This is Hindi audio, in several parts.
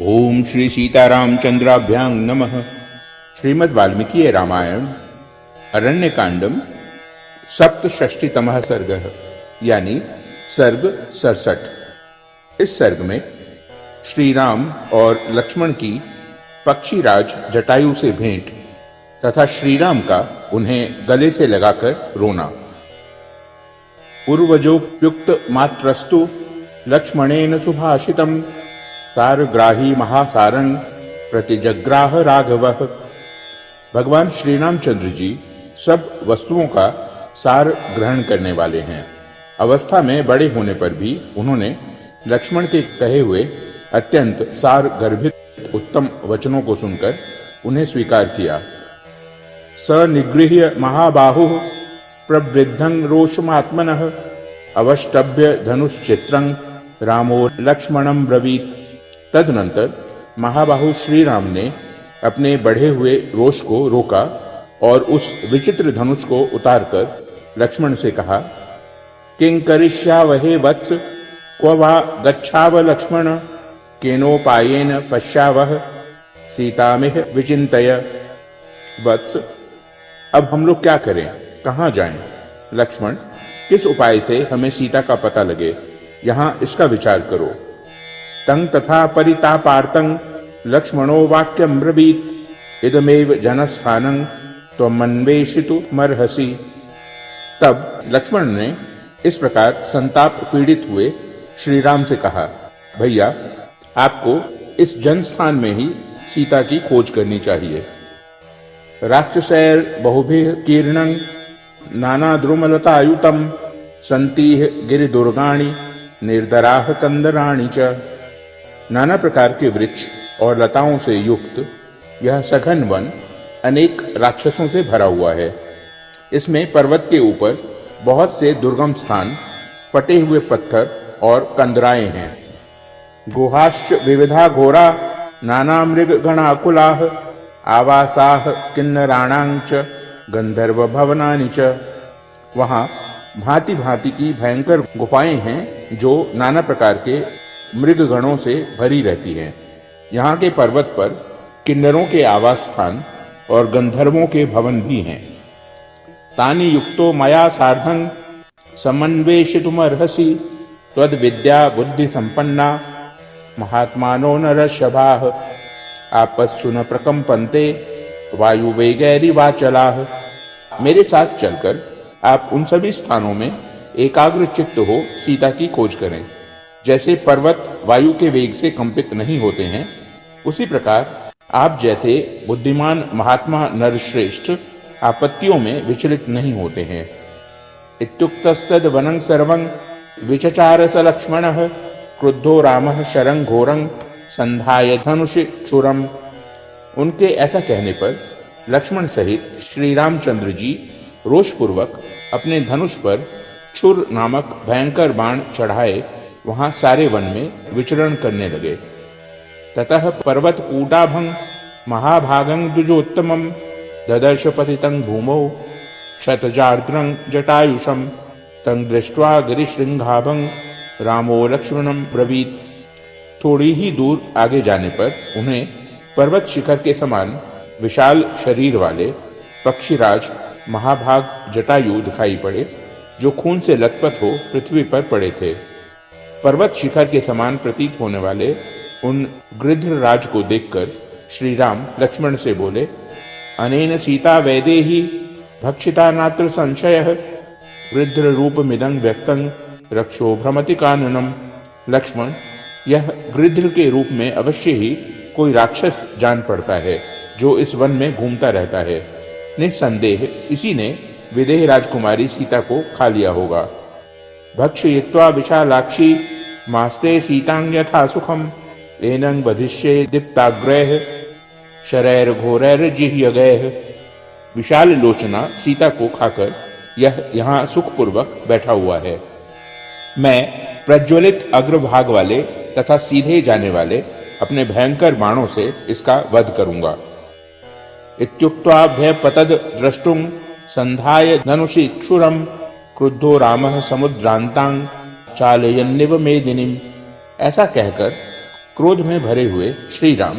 ओम श्री सीतारामचंद्राभ्यां नमः। श्रीमद् वाल्मीकि रामायण अरण्यकांडम सप्तषष्टितमः सर्गः यानी सर्ग 67। इस सर्ग में श्री राम और लक्ष्मण की पक्षीराज जटायु से भेंट तथा श्री राम का उन्हें गले से लगाकर रोना। पूर्वजोप्युक्त मात्रस्तु लक्ष्मणेन सुभाषितम् सारग्राही महासारंग प्रतिजग्राह राघवः। भगवान श्री रामचंद्र जी सब वस्तुओं का सार ग्रहण करने वाले हैं। अवस्था में बड़े होने पर भी उन्होंने लक्ष्मण के कहे हुए अत्यंत सार गर्भित उत्तम वचनों को सुनकर उन्हें स्वीकार किया। स निगृह्य महाबाहुः प्रवृद्धं रोषमात्मनः अवष्टभ्य धनुश्चित्रं रामो लक्ष्मणं ब्रवीत। तदनंतर महाबाहु श्री राम ने अपने बढ़े हुए रोष को रोका और उस विचित्र धनुष को उतारकर लक्ष्मण से कहा, किं करिष्यावहे वत्स क्व वा गच्छाव लक्ष्मण केनोपायेन पश्यावह सीतामिह विचिन्तय। वत्स, अब हम लोग क्या करें, कहाँ जाएं? लक्ष्मण, किस उपाय से हमें सीता का पता लगे, यहाँ इसका विचार करो। तं तथा परितापार्तं लक्ष्मणो वाक्यं ब्रवीत इदमेव जनस्थानं त्वमन्वेषितुमर्हसि। तब लक्ष्मण ने इस प्रकार संताप पीड़ित हुए श्री राम से कहा, भैया, आपको इस जनस्थान में ही सीता की खोज करनी चाहिए। राक्षसैर बहुभिः कीर्णं नाना द्रुमलतायुतं सन्तीह गिरिदुर्गाणि निर्दराह कंदराणि च। नाना प्रकार के वृक्ष और लताओं से युक्त यह सघन वन अनेक राक्षसों से भरा हुआ है। इसमें पर्वत के ऊपर बहुत से दुर्गम स्थान, फटे हुए पत्थर और कंदराएं हैं। गुहाश्च विविधा घोरा नाना मृग गणाकुलाः आवासाः किन्नराणां च गंधर्व भवनानि च। वहाँ भांति भांति की भयंकर गुफाएं हैं जो नाना प्रकार के मृगगणों से भरी रहती हैं। यहाँ के पर्वत पर किन्नरों के आवास स्थान और गंधर्वों के भवन भी हैं। तानि युक्तो मया सार्धं समन्वेषितुमर्हसि त्वद्विद्या बुद्धि संपन्ना महात्मानो नरषभाः आपस्सु न प्रकंपन्ते वायुवेगैरिवाचलाः। मेरे साथ चलकर आप उन सभी स्थानों में एकाग्र चित्त हो सीता की खोज करें। जैसे पर्वत वायु के वेग से कंपित नहीं होते हैं, उसी प्रकार आप जैसे बुद्धिमान महात्मा नरश्रेष्ठ आपत्तियों में विचलित नहीं होते हैं। इत्युक्तस्तद वनं सर्वं विचचार स लक्ष्मणः क्रुद्धो रामः शरं घोरं संधाय धनुषि क्षुरम्। उनके ऐसा कहने पर लक्ष्मण सहित श्री रामचंद्र जी रोषपूर्वक अपने धनुष पर क्षुर नामक भयंकर बाण चढ़ाए वहां सारे वन में विचरण करने लगे। ततः पर्वत कूटाभं महाभागं द्विजोत्तमं ददर्श पतितं भूमौ शतजार्द्रं जटायुषं तं दृष्ट्वा गिरिशृंगाभं रामो लक्ष्मणं ब्रवीत। थोड़ी ही दूर आगे जाने पर उन्हें पर्वत शिखर के समान विशाल शरीर वाले पक्षीराज महाभाग जटायु दिखाई पड़े, जो खून से लथपथ हो पृथ्वी पर पड़े थे। पर्वत शिखर के समान प्रतीत होने वाले उन गृध्रराज को देखकर श्री राम लक्ष्मण से बोले, अनेन सीता वैदेही भक्षिता नात्र संशयः गृध्र रूपमिदं व्यक्तं रक्षो भ्रमति काननम। लक्ष्मण, यह गृध्र के रूप में अवश्य ही कोई राक्षस जान पड़ता है जो इस वन में घूमता रहता है। निस्संदेह इसी ने विदेह राजकुमारी सीता को खा लिया होगा। भक्षयित्वा विशालाक्षी मास्ते सीतां यथा सुखम एनं बधिष्ये दीप्ताग्रैः शरैर घोरैर जिह्यगैः। विशाल लोचना सीता को खाकर यह यहाँ सुखपूर्वक बैठा हुआ है। मैं प्रज्वलित अग्रभाग वाले तथा सीधे जाने वाले अपने भयंकर बाणों से इसका वध करूंगा। इत्युक्त्वा भयपतद द्रष्टुं संधाय धनुषि क्षुरम क्रुद्धो रामः समुद्रांतां चालयन्निव मेदिनीम्। ऐसा कहकर क्रोध में भरे हुए श्री राम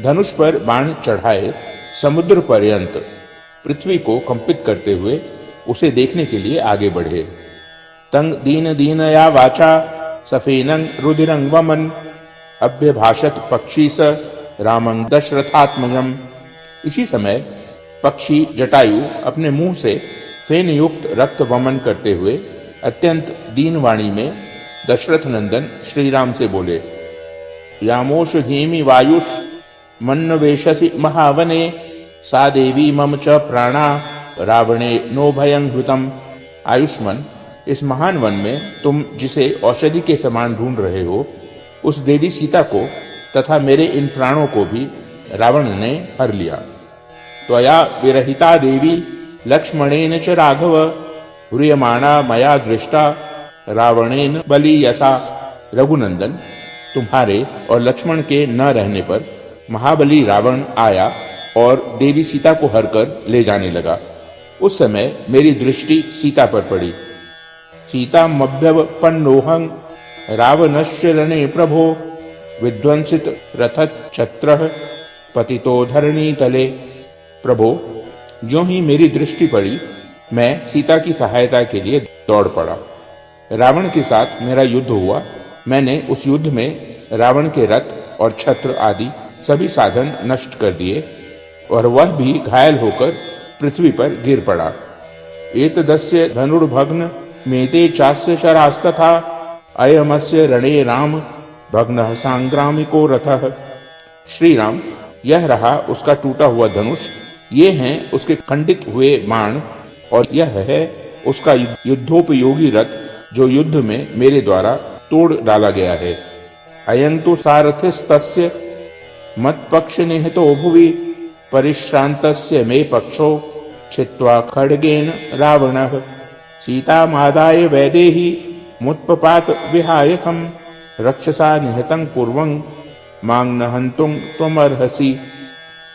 धनुष पर बाण चढ़ाए समुद्र पर्यंत पृथ्वी को कंपित करते हुए उसे देखने के लिए आगे बढ़े। तंग दीन दीनया वाचा सफेनं रुधिरं वमन अभ्यभाषत पक्षी स रामं दशरथात्मजम्। इसी समय पक्षी जटायु अपने मुंह से फेन युक्त रक्त वमन करते हुए अत्यंत दीन वाणी में दशरथ नंदन श्री राम से बोले, यामोष धीमि वायुष मन्नवेशसि महावने सा देवी मम च प्राणा रावणे नो भयं हृतम। आयुष्मन, इस महान वन में तुम जिसे औषधि के समान ढूंढ रहे हो, उस देवी सीता को तथा मेरे इन प्राणों को भी रावण ने हर लिया। त्वया विरहिता देवी लक्ष्मणेन च राघव ह्रियमाणा मया दृष्टा रावणेन बलीयसा। रघुनंदन, तुम्हारे और लक्ष्मण के न रहने पर महाबली रावण आया और देवी सीता को हरकर ले जाने लगा। उस समय मेरी दृष्टि सीता पर पड़ी। सीता मभ्यवपन्नोहं रावणस्य रणे प्रभो विध्वंसित रथच्छत्रः पतितो धरणी तले। प्रभो, जो ही मेरी दृष्टि पड़ी मैं सीता की सहायता के लिए दौड़ पड़ा। रावण के साथ मेरा युद्ध हुआ। मैंने उस युद्ध में रावण के रथ और छत्र आदि सभी साधन नष्ट कर दिए और वह भी घायल होकर पृथ्वी पर गिर पड़ा। एतदस्य धनुर्भग्न मेते चास्य शरास्तथा अयमस्य रणे राम भग्नः सांग्रामिको रथः। श्री राम, यह रहा उसका टूटा हुआ धनुष, ये हैं उसके खंडित हुए बाण और यह है उसका युद्धोपयोगी रथ जो युद्ध में मेरे द्वारा तोड़ डाला गया है। अयं तु सारथिस्तस्य मत्पक्ष निहतो भुवि परिश्रांतस्य मे पक्षो छित्त्वा खड्गेन रावणः सीतामादाय वैदेही मुत्पपात विहायसं रक्षसा निहतं पूर्वं मां न हन्तुं त्वमर्हसि।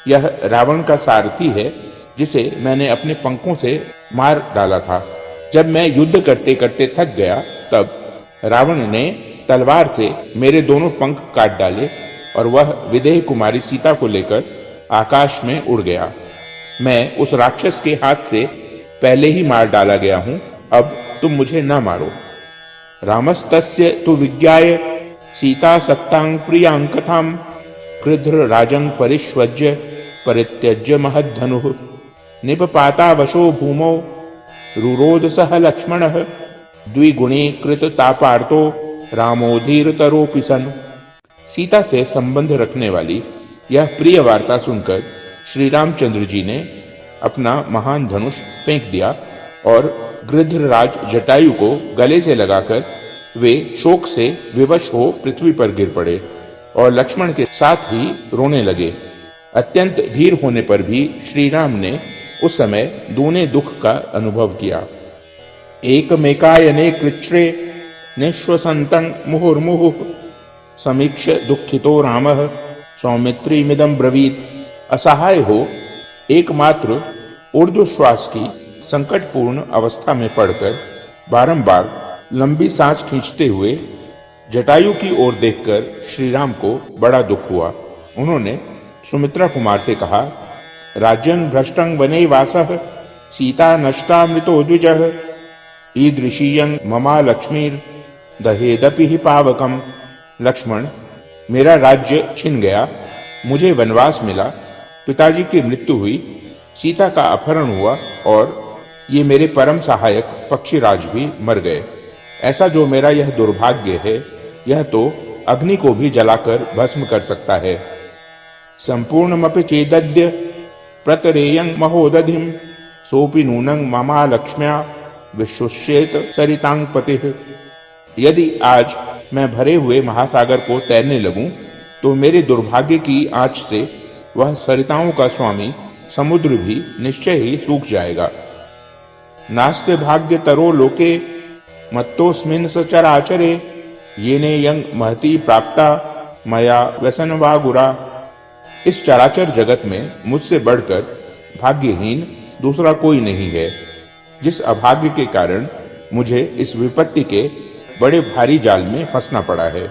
यह रावण का सारथी है जिसे मैंने अपने पंखों से मार डाला था। जब मैं युद्ध करते करते थक गया तब रावण ने तलवार से मेरे दोनों पंख काट डाले और वह विदेह कुमारी सीता को लेकर आकाश में उड़ गया। मैं उस राक्षस के हाथ से पहले ही मार डाला गया हूं, अब तुम मुझे न मारो। रामस्तस्य तु विज्ञाय सीता सक्तां प्रियां कथां कृध्र राजं परिष्वज्य परित्यज्य महद्धनुः निपपाता वशो भूमौ रुरोध सह लक्ष्मणः द्विगुणी कृत तापार्तो रामो धीरतरोऽपि सन्। सीता से संबंध रखने वाली यह प्रिय वार्ता सुनकर श्री रामचंद्र जी ने अपना महान धनुष फेंक दिया और गृध्रराज जटायु को गले से लगाकर वे शोक से विवश हो पृथ्वी पर गिर पड़े और लक्ष्मण के साथ ही रोने लगे। अत्यंत धीर होने पर भी श्री राम ने उस समय दूने दुख का अनुभव किया। एकमेकायने कृच्छ्रे निश्वसन्तं मुहुर्मुहुः समीक्ष्य दुःखितो रामः सौमित्रीमिदं ब्रवीत। असहाय हो एकमात्र ऊर्ध्वश्वास की संकटपूर्ण अवस्था में पड़कर बारंबार लंबी सांस खींचते हुए जटायु की ओर देखकर श्री राम को बड़ा दुख हुआ। उन्होंने सुमित्रा कुमार से कहा, राज्यं भ्रष्टं वने वासः सीता नष्टा मृतो द्विजः ईदृशीयं ममा लक्ष्मीर दहेदपि ही पावकम। लक्ष्मण, मेरा राज्य छिन गया, मुझे वनवास मिला, पिताजी की मृत्यु हुई, सीता का अपहरण हुआ और ये मेरे परम सहायक पक्षीराज भी मर गए। ऐसा जो मेरा यह दुर्भाग्य है, यह तो अग्नि को भी जलाकर भस्म कर सकता है। संपूर्णमपि चेदद्य प्रतरेयं महोदधिं सोपि नूनं ममा लक्ष्म्या विशुष्येत सरितांग पतिः। यदि आज मैं भरे हुए महासागर को तैरने लगूं तो मेरे दुर्भाग्य की आंच से वह सरिताओं का स्वामी समुद्र भी निश्चय ही सूख जाएगा। नास्ते भाग्य तरो लोके मत्तोस्मिन् सचराचरे येने यंग महती प्राप्ता मया व्यसनवागुरा। इस चराचर जगत में मुझसे बढ़कर भाग्यहीन दूसरा कोई नहीं है, जिस अभाग्य के कारण मुझे इस विपत्ति के बड़े भारी जाल में फंसना पड़ा है।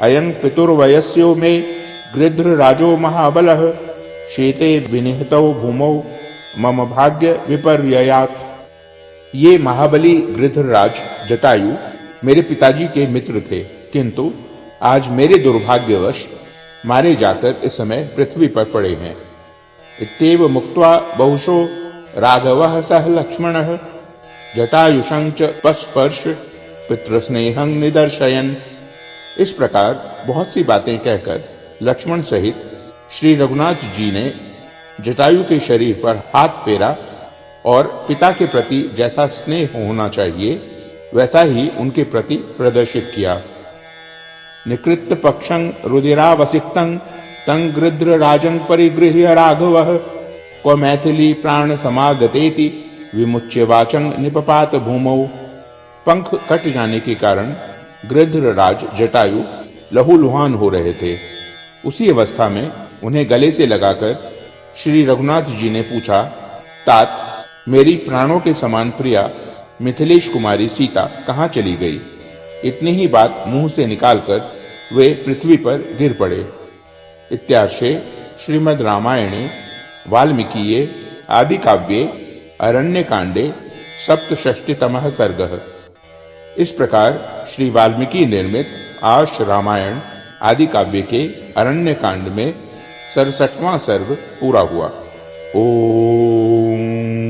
अयं पितुर्वयस्यो मे गृध्रराजो महाबलः शेते विनिहतौ भूमौ मम भाग्य विपर्ययात्। ये महाबली गृध्रराज जटायु मेरे पिताजी के मित्र थे, किंतु आज मेरे दुर्भाग्यवश मारे जाकर इस समय पृथ्वी पर पड़े हैं। इत्येव मुक्त्वा बहुशो राघवः सह लक्ष्मणः जटायुषं च पस्पर्श पितृस्नेहं निदर्शयन्। इस प्रकार बहुत सी बातें कहकर लक्ष्मण सहित श्री रघुनाथ जी ने जटायु के शरीर पर हाथ फेरा और पिता के प्रति जैसा स्नेह होना चाहिए वैसा ही उनके प्रति प्रदर्शित किया। निकृत्त पक्षं रुधिरावसिक्तं तं गृध्रराजं परिगृह्य राघवः क्व मैथिली प्राण समागतेति विमुच्य वाचं निपपात भूमौ। पंख कट जाने के कारण गृध्रराज जटायु लहूलुहान हो रहे थे। उसी अवस्था में उन्हें गले से लगाकर श्री रघुनाथ जी ने पूछा, तात, मेरी प्राणों के समान प्रिया मिथिलेश कुमारी सीता कहाँ चली गई? इतनी ही बात मुंह से निकालकर वे पृथ्वी पर गिर पड़े। इत्यार्षे श्रीमद् रामायणे वाल्मीकीये आदि काव्ये अरण्य कांडे सप्तषष्टितमः सर्गः। इस प्रकार श्री वाल्मीकि निर्मित आर्ष रामायण आदि काव्य के अरण्य कांड में 67वां सर्ग पूरा हुआ। ओम।